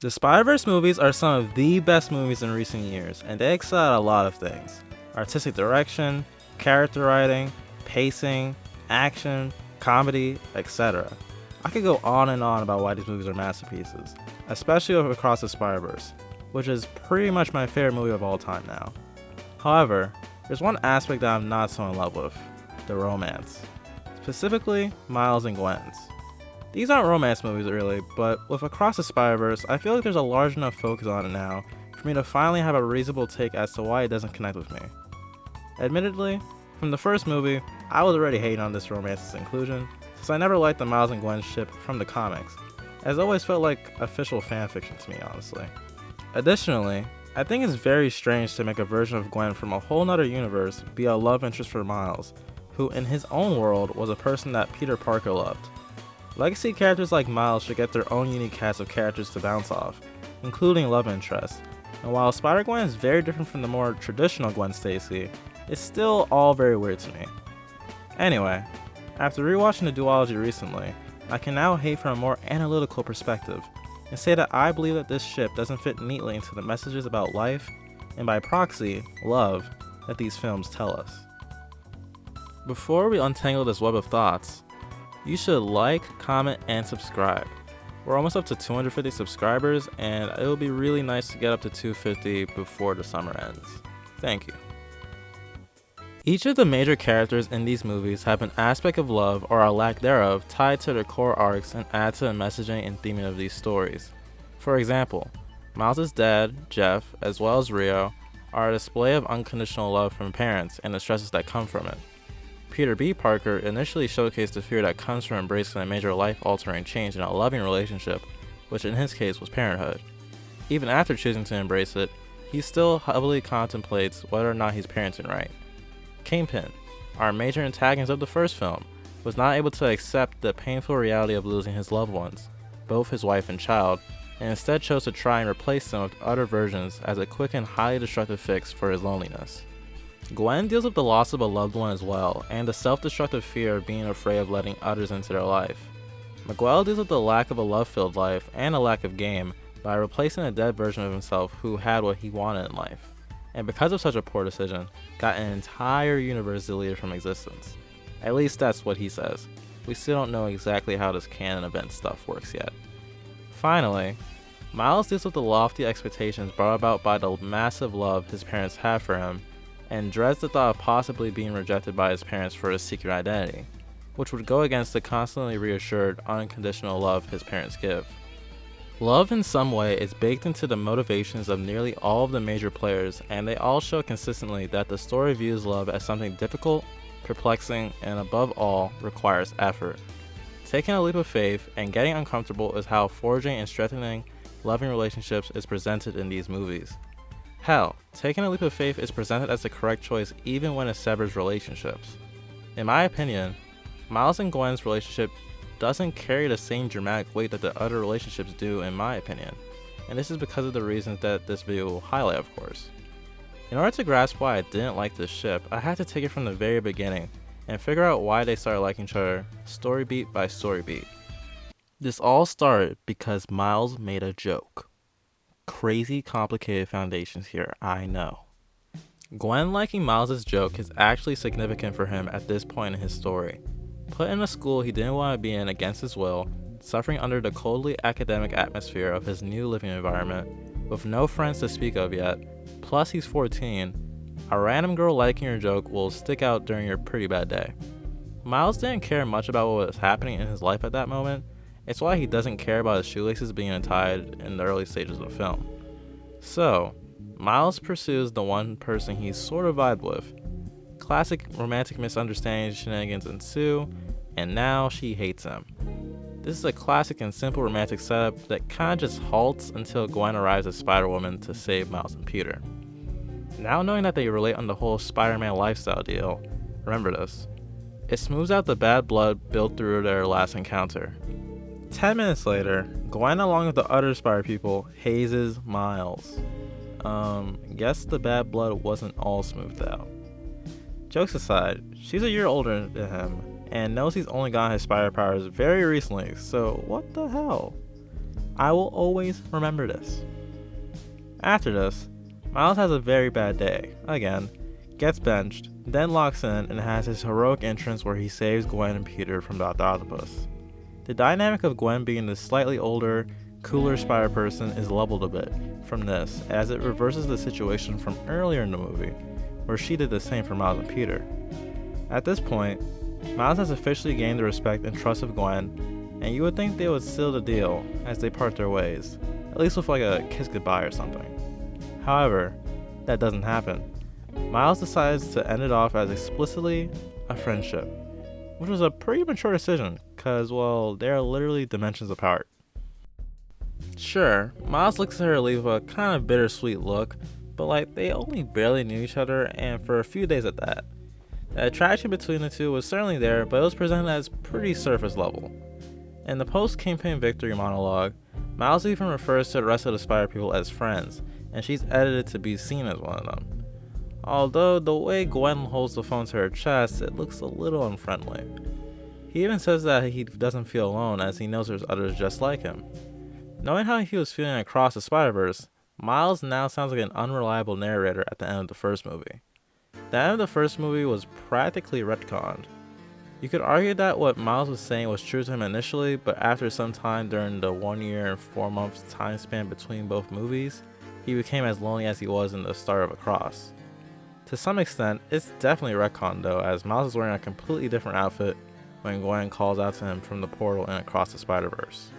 The Spider-Verse movies are some of the best movies in recent years, and they excel at a lot of things. Artistic direction, character writing, pacing, action, comedy, etc. I could go on and on about why these movies are masterpieces, especially Across the Spider-Verse, which is pretty much my favorite movie of all time now. However, there's one aspect that I'm not so in love with: the romance. Specifically, Miles and Gwen's. These aren't romance movies really, but with Across the Spider-Verse, I feel like there's a large enough focus on it now for me to finally have a reasonable take as to why it doesn't connect with me. Admittedly, from the first movie, I was already hating on this romance's inclusion, since I never liked the Miles and Gwen ship from the comics, as it always felt like official fanfiction to me, honestly. Additionally, I think it's very strange to make a version of Gwen from a whole nother universe be a love interest for Miles, who in his own world was a person that Peter Parker loved. Legacy characters like Miles should get their own unique cast of characters to bounce off, including love interests, and while Spider-Gwen is very different from the more traditional Gwen Stacy, it's still all very weird to me. Anyway, after rewatching the duology recently, I can now hate from a more analytical perspective, and say that I believe that this ship doesn't fit neatly into the messages about life, and by proxy, love, that these films tell us. Before we untangle this web of thoughts, you should like, comment, and subscribe. We're almost up to 250 subscribers, and it will be really nice to get up to 250 before the summer ends. Thank you. Each of the major characters in these movies have an aspect of love or a lack thereof tied to their core arcs and add to the messaging and theming of these stories. For example, Miles' dad, Jeff, as well as Rio, are a display of unconditional love from parents and the stresses that come from it. Peter B. Parker initially showcased the fear that comes from embracing a major life-altering change in a loving relationship, which in his case was parenthood. Even after choosing to embrace it, he still heavily contemplates whether or not he's parenting right. Kingpin, our major antagonist of the first film, was not able to accept the painful reality of losing his loved ones, both his wife and child, and instead chose to try and replace them with other versions as a quick and highly destructive fix for his loneliness. Gwen deals with the loss of a loved one as well, and the self-destructive fear of being afraid of letting others into their life. Miguel deals with the lack of a love-filled life and a lack of game by replacing a dead version of himself who had what he wanted in life, and because of such a poor decision, got an entire universe deleted from existence. At least that's what he says. We still don't know exactly how this canon event stuff works yet. Finally, Miles deals with the lofty expectations brought about by the massive love his parents have for him, and dreads the thought of possibly being rejected by his parents for his secret identity, which would go against the constantly reassured, unconditional love his parents give. Love in some way is baked into the motivations of nearly all of the major players, and they all show consistently that the story views love as something difficult, perplexing, and above all, requires effort. Taking a leap of faith and getting uncomfortable is how forging and strengthening loving relationships is presented in these movies. Hell, taking a leap of faith is presented as the correct choice even when it severs relationships. In my opinion, Miles and Gwen's relationship doesn't carry the same dramatic weight that the other relationships do in my opinion, and this is because of the reasons that this video will highlight, of course. In order to grasp why I didn't like this ship, I had to take it from the very beginning and figure out why they started liking each other story beat by story beat. This all started because Miles made a joke. Crazy complicated foundations here, I know. Gwen liking Miles' joke is actually significant for him at this point in his story. Put in a school he didn't want to be in against his will, suffering under the coldly academic atmosphere of his new living environment, with no friends to speak of yet, plus he's 14, a random girl liking your joke will stick out during your pretty bad day. Miles didn't care much about what was happening in his life at that moment. It's why he doesn't care about his shoelaces being untied in the early stages of the film. So, Miles pursues the one person he's sort of vibed with. Classic romantic misunderstandings shenanigans ensue, and now she hates him. This is a classic and simple romantic setup that kinda just halts until Gwen arrives as Spider-Woman to save Miles and Peter. Now knowing that they relate on the whole Spider-Man lifestyle deal, remember this, it smooths out the bad blood built through their last encounter. 10 minutes later, Gwen along with the other Spider people hazes Miles. Guess the bad blood wasn't all smoothed out. Jokes aside, she's a year older than him, and knows he's only gotten his spider powers very recently, so what the hell? I will always remember this. After this, Miles has a very bad day, again, gets benched, then locks in and has his heroic entrance where he saves Gwen and Peter from Dr. Octopus. The dynamic of Gwen being the slightly older, cooler Spider-Person is leveled a bit from this, as it reverses the situation from earlier in the movie, where she did the same for Miles and Peter. At this point, Miles has officially gained the respect and trust of Gwen, and you would think they would seal the deal as they part their ways, at least with like a kiss goodbye or something. However, that doesn't happen. Miles decides to end it off as explicitly a friendship, which was a pretty mature decision, cause well, they are literally dimensions apart. Sure, Miles looks at her leave with a kind of bittersweet look, but like they only barely knew each other and for a few days at that. The attraction between the two was certainly there, but it was presented as pretty surface level. In the post-campaign victory monologue, Miles even refers to the rest of the Spider People as friends, and she's edited to be seen as one of them. Although the way Gwen holds the phone to her chest, it looks a little unfriendly. He even says that he doesn't feel alone as he knows there's others just like him. Knowing how he was feeling across the Spider-Verse, Miles now sounds like an unreliable narrator at the end of the first movie. The end of the first movie was practically retconned. You could argue that what Miles was saying was true to him initially, but after some time during the 1 year and 4 months time span between both movies, he became as lonely as he was in the start of Across. To some extent, it's definitely retconned though, as Miles is wearing a completely different outfit when Gwen calls out to him from the portal and Across the Spider-Verse.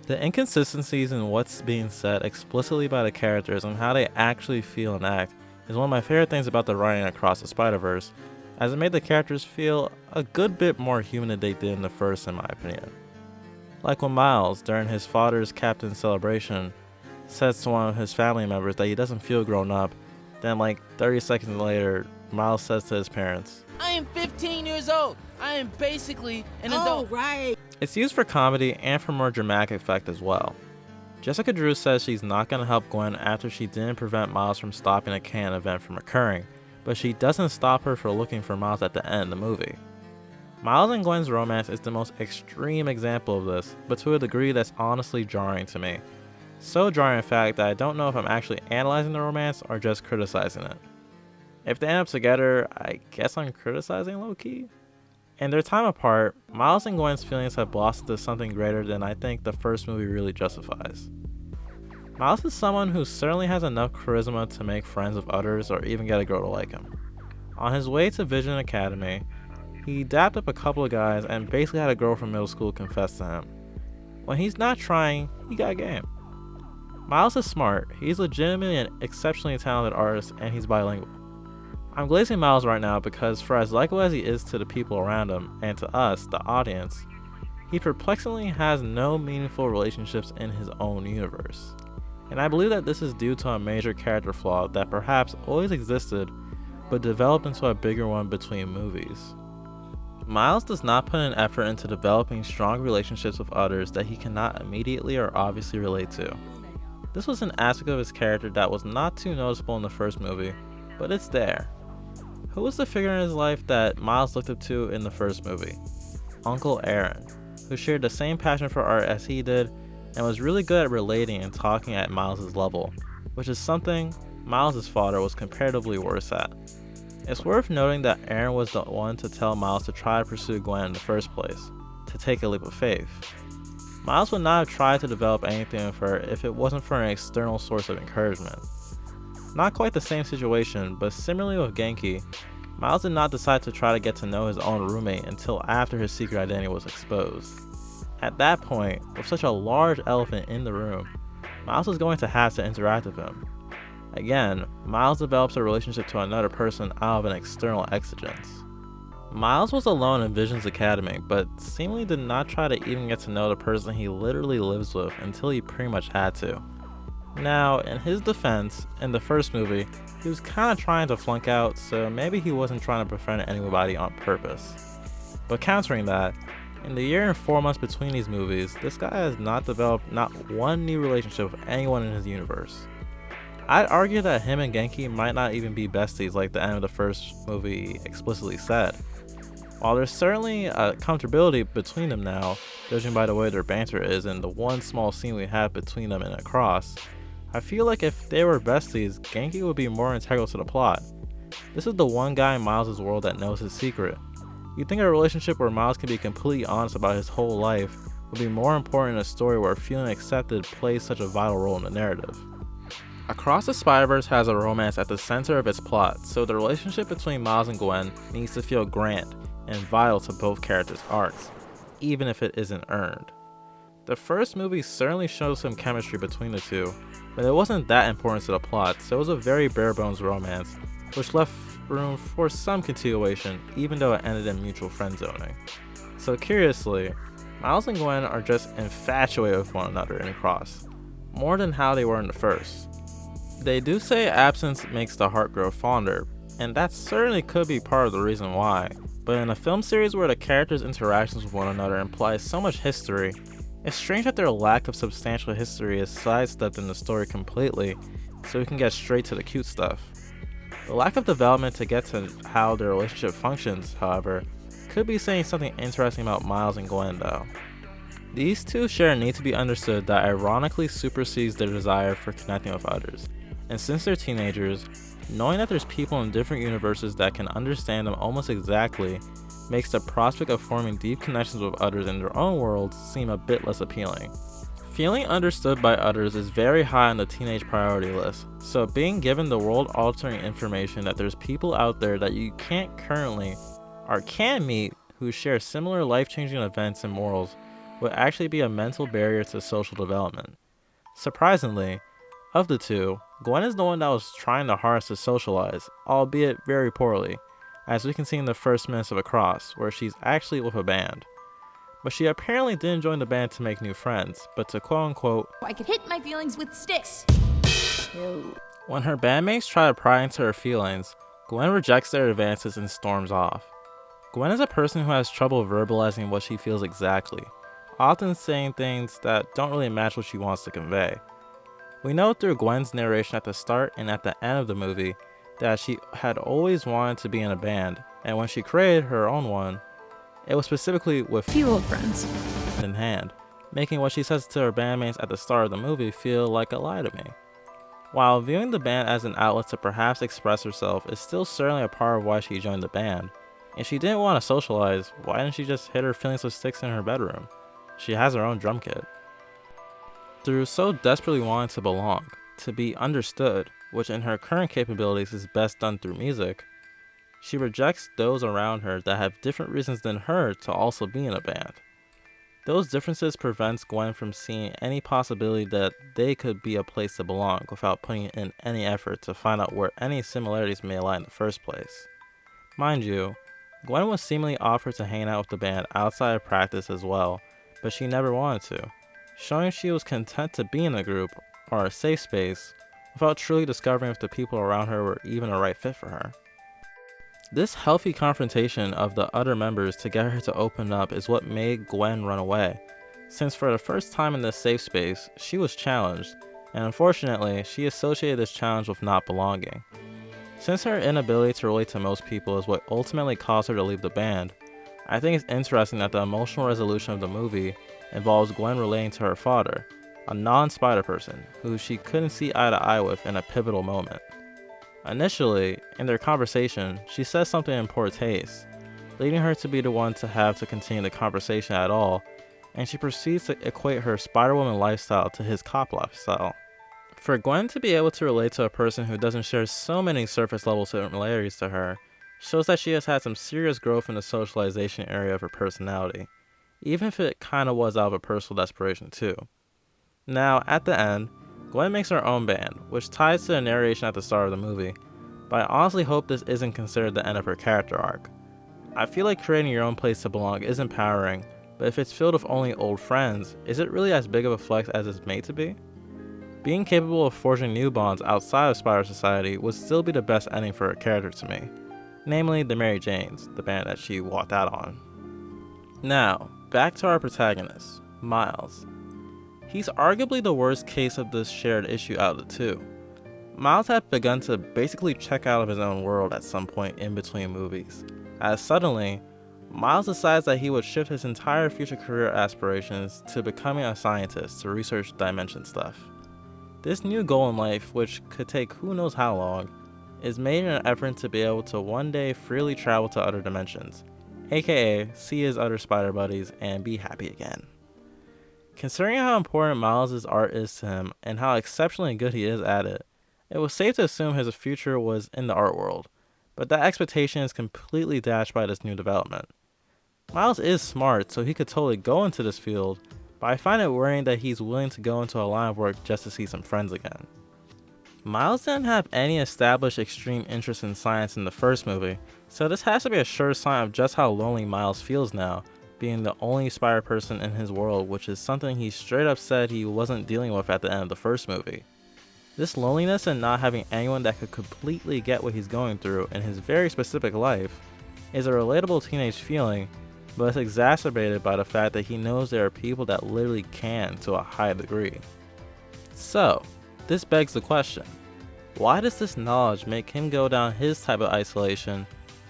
The inconsistencies in what's being said explicitly by the characters and how they actually feel and act is one of my favorite things about the writing Across the Spider-Verse, as it made the characters feel a good bit more human than they did in the first, in my opinion. Like when Miles, during his father's captain celebration, says to one of his family members that he doesn't feel grown up, then like 30 seconds later, Miles says to his parents, "I am 15 years old. I am basically an adult." Oh, right. It's used for comedy and for more dramatic effect as well. Jessica Drew says she's not going to help Gwen after she didn't prevent Miles from stopping a canon event from occurring, but she doesn't stop her from looking for Miles at the end of the movie. Miles and Gwen's romance is the most extreme example of this, but to a degree that's honestly jarring to me. So jarring in fact that I don't know if I'm actually analyzing the romance or just criticizing it. If they end up together, I guess I'm criticizing low-key. In their time apart, Miles and Gwen's feelings have blossomed to something greater than I think the first movie really justifies. Miles is someone who certainly has enough charisma to make friends with others or even get a girl to like him. On his way to Vision Academy, he dapped up a couple of guys and basically had a girl from middle school confess to him. When he's not trying, he got game. Miles is smart, he's legitimately an exceptionally talented artist, and he's bilingual. I'm glazing Miles right now because for as likable as he is to the people around him, and to us, the audience, he perplexingly has no meaningful relationships in his own universe. And I believe that this is due to a major character flaw that perhaps always existed, but developed into a bigger one between movies. Miles does not put an effort into developing strong relationships with others that he cannot immediately or obviously relate to. This was an aspect of his character that was not too noticeable in the first movie, but it's there. Who was the figure in his life that Miles looked up to in the first movie? Uncle Aaron, who shared the same passion for art as he did and was really good at relating and talking at Miles' level, which is something Miles' father was comparatively worse at. It's worth noting that Aaron was the one to tell Miles to try to pursue Gwen in the first place, to take a leap of faith. Miles would not have tried to develop anything with her if it wasn't for an external source of encouragement. Not quite the same situation, but similarly with Genki, Miles did not decide to try to get to know his own roommate until after his secret identity was exposed. At that point, with such a large elephant in the room, Miles was going to have to interact with him. Again, Miles develops a relationship to another person out of an external exigence. Miles was alone in Vision's Academy, but seemingly did not try to even get to know the person he literally lives with until he pretty much had to. Now, in his defense, in the first movie, he was kinda trying to flunk out, so maybe he wasn't trying to befriend anybody on purpose. But countering that, in the year and 4 months between these movies, this guy has not developed not one new relationship with anyone in his universe. I'd argue that him and Genki might not even be besties like the end of the first movie explicitly said. While there's certainly a comfortability between them now, judging by the way their banter is and the one small scene we have between them in Across, I feel like if they were besties, Genki would be more integral to the plot. This is the one guy in Miles' world that knows his secret. You'd think a relationship where Miles can be completely honest about his whole life would be more important in a story where feeling accepted plays such a vital role in the narrative. Across the Spider-Verse has a romance at the center of its plot, so the relationship between Miles and Gwen needs to feel grand and vital to both characters' arcs, even if it isn't earned. The first movie certainly shows some chemistry between the two, but it wasn't that important to the plot, so it was a very bare-bones romance, which left room for some continuation, even though it ended in mutual friend-zoning. So curiously, Miles and Gwen are just infatuated with one another in Across, more than how they were in the first. They do say absence makes the heart grow fonder, and that certainly could be part of the reason why, but in a film series where the characters' interactions with one another implies so much history, it's strange that their lack of substantial history is sidestepped in the story completely, so we can get straight to the cute stuff. The lack of development to get to how their relationship functions, however, could be saying something interesting about Miles and Gwen though. These two share a need to be understood that ironically supersedes their desire for connecting with others, and since they're teenagers, knowing that there's people in different universes that can understand them almost exactly makes the prospect of forming deep connections with others in their own worlds seem a bit less appealing. Feeling understood by others is very high on the teenage priority list, so being given the world-altering information that there's people out there that you can't currently or can meet who share similar life-changing events and morals would actually be a mental barrier to social development. Surprisingly, of the two, Gwen is the one that was trying the hardest to socialize, albeit very poorly, as we can see in the first minutes of Across, where she's actually with a band. But she apparently didn't join the band to make new friends, but to quote-unquote, I could hit my feelings with sticks. When her bandmates try to pry into her feelings, Gwen rejects their advances and storms off. Gwen is a person who has trouble verbalizing what she feels exactly, often saying things that don't really match what she wants to convey. We know through Gwen's narration at the start and at the end of the movie that she had always wanted to be in a band, and when she created her own one, it was specifically with Few old friends in hand, making what she says to her bandmates at the start of the movie feel like a lie to me. While viewing the band as an outlet to perhaps express herself is still certainly a part of why she joined the band, if she didn't want to socialize, why didn't she just hit her feelings with sticks in her bedroom? She has her own drum kit. Through so desperately wanting to belong, to be understood, which in her current capabilities is best done through music, she rejects those around her that have different reasons than her to also be in a band. Those differences prevents Gwen from seeing any possibility that they could be a place to belong without putting in any effort to find out where any similarities may lie in the first place. Mind you, Gwen was seemingly offered to hang out with the band outside of practice as well, but she never wanted to, showing she was content to be in a group, or a safe space, without truly discovering if the people around her were even a right fit for her. This healthy confrontation of the other members to get her to open up is what made Gwen run away, since for the first time in this safe space, she was challenged, and unfortunately, she associated this challenge with not belonging. Since her inability to relate to most people is what ultimately caused her to leave the band, I think it's interesting that the emotional resolution of the movie involves Gwen relating to her father, a non-spider person who she couldn't see eye to eye with in a pivotal moment. Initially, in their conversation, she says something in poor taste, leading her to be the one to have to continue the conversation at all, and she proceeds to equate her Spider-Woman lifestyle to his cop lifestyle. For Gwen to be able to relate to a person who doesn't share so many surface-level similarities to her shows that she has had some serious growth in the socialization area of her personality, even if it kinda was out of a personal desperation too. Now, at the end, Gwen makes her own band, which ties to the narration at the start of the movie, but I honestly hope this isn't considered the end of her character arc. I feel like creating your own place to belong is empowering, but if it's filled with only old friends, is it really as big of a flex as it's made to be? Being capable of forging new bonds outside of Spider Society would still be the best ending for her character to me, namely the Mary Janes, the band that she walked out on. Now, back to our protagonist, Miles. He's arguably the worst case of this shared issue out of the two. Miles had begun to basically check out of his own world at some point in between movies, as suddenly, Miles decides that he would shift his entire future career aspirations to becoming a scientist to research dimension stuff. This new goal in life, which could take who knows how long, is made in an effort to be able to one day freely travel to other dimensions, aka see his other spider buddies and be happy again. Considering how important Miles' art is to him and how exceptionally good he is at it, it was safe to assume his future was in the art world, but that expectation is completely dashed by this new development. Miles is smart, so he could totally go into this field, but I find it worrying that he's willing to go into a line of work just to see some friends again. Miles didn't have any established extreme interest in science in the first movie, so this has to be a sure sign of just how lonely Miles feels now, being the only spider person in his world, which is something he straight up said he wasn't dealing with at the end of the first movie. This loneliness and not having anyone that could completely get what he's going through in his very specific life is a relatable teenage feeling, but it's exacerbated by the fact that he knows there are people that literally can to a high degree. So, this begs the question, why does this knowledge make him go down his type of isolation,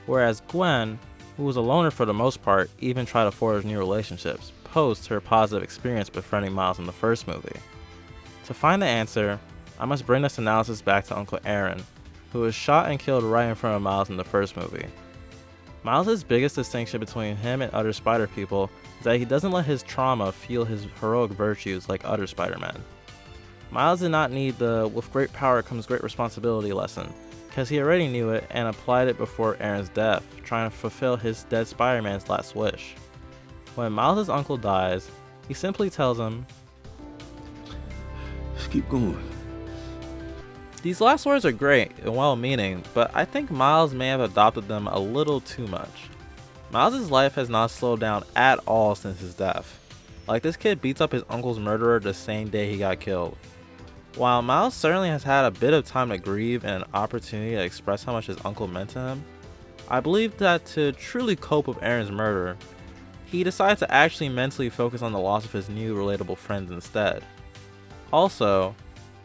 whereas Gwen, who was a loner for the most part, even tried to forge new relationships, post her positive experience befriending Miles in the first movie? To find the answer, I must bring this analysis back to Uncle Aaron, who was shot and killed right in front of Miles in the first movie. Miles' biggest distinction between him and other spider people is that he doesn't let his trauma fuel his heroic virtues like other Spider-Men. Miles did not need the "with great power comes great responsibility" lesson, because he already knew it and applied it before Aaron's death, trying to fulfill his dead Spider-Man's last wish. When Miles' uncle dies, he simply tells him, "Just keep going." These last words are great and well-meaning, but I think Miles may have adopted them a little too much. Miles' life has not slowed down at all since his death. Like, this kid beats up his uncle's murderer the same day he got killed. While Miles certainly has had a bit of time to grieve and an opportunity to express how much his uncle meant to him, I believe that to truly cope with Aaron's murder, he decided to actually mentally focus on the loss of his new relatable friends instead. Also,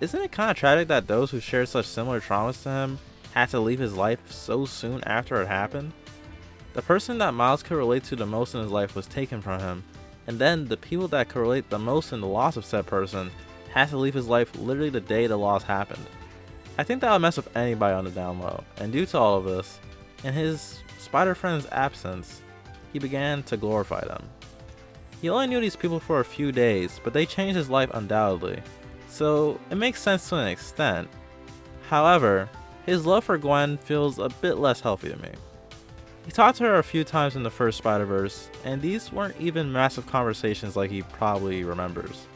isn't it kind of tragic that those who shared such similar traumas to him had to leave his life so soon after it happened? The person that Miles could relate to the most in his life was taken from him, and then the people that could relate the most in the loss of said person had to leave his life literally the day the loss happened. I think that would mess with anybody on the down low, and due to all of this, in his spider friend's absence, he began to glorify them. He only knew these people for a few days, but they changed his life undoubtedly, so it makes sense to an extent. However, his love for Gwen feels a bit less healthy to me. He talked to her a few times in the first Spider-Verse, and these weren't even massive conversations like he probably remembers.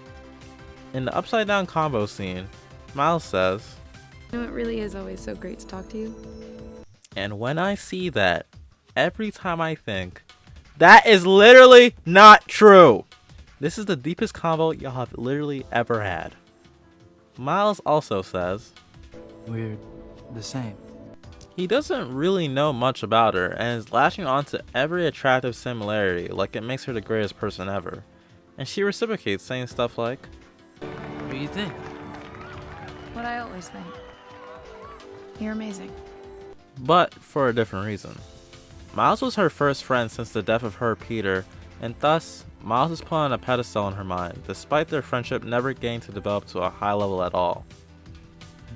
In the upside down combo scene, Miles says, "You know, it really is always so great to talk to you." and when I see that, every time I think, that is literally not true. This is the deepest combo y'all have literally ever had. Miles also says, We're the same. he doesn't really know much about her and is lashing onto every attractive similarity like it makes her the greatest person ever. And she reciprocates, saying stuff like, What do you think? What I always think. You're amazing. but for a different reason. Miles was her first friend since the death of her Peter, and thus, Miles is put on a pedestal in her mind, despite their friendship never getting to develop to a high level at all.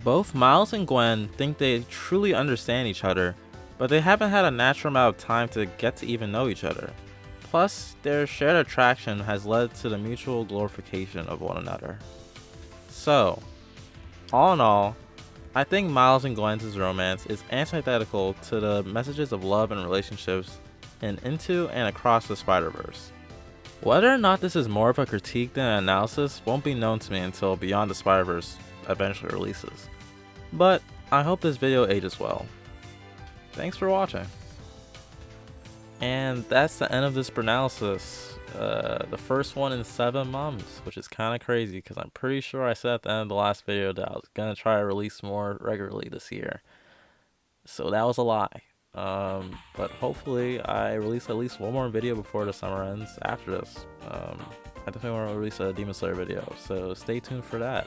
Both Miles and Gwen think they truly understand each other, but they haven't had a natural amount of time to get to even know each other. Plus, their shared attraction has led to the mutual glorification of one another. So, all in all, I think Miles and Gwen's romance is antithetical to the messages of love and relationships in Into and Across the Spider-Verse. Whether or not this is more of a critique than an analysis won't be known to me until Beyond the Spider-Verse eventually releases. But I hope this video ages well. Thanks for watching. And that's the end of this analysis. The first one in 7 months, which is kind of crazy because I'm pretty sure I said at the end of the last video that I was going to try to release more regularly this year. So that was a lie. But hopefully I release at least one more video before the summer ends after this. I definitely want to release a Demon Slayer video, so stay tuned for that.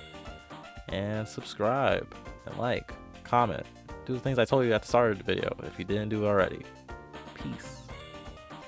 And subscribe, and like, comment, do the things I told you at the start of the video if you didn't do it already. Peace.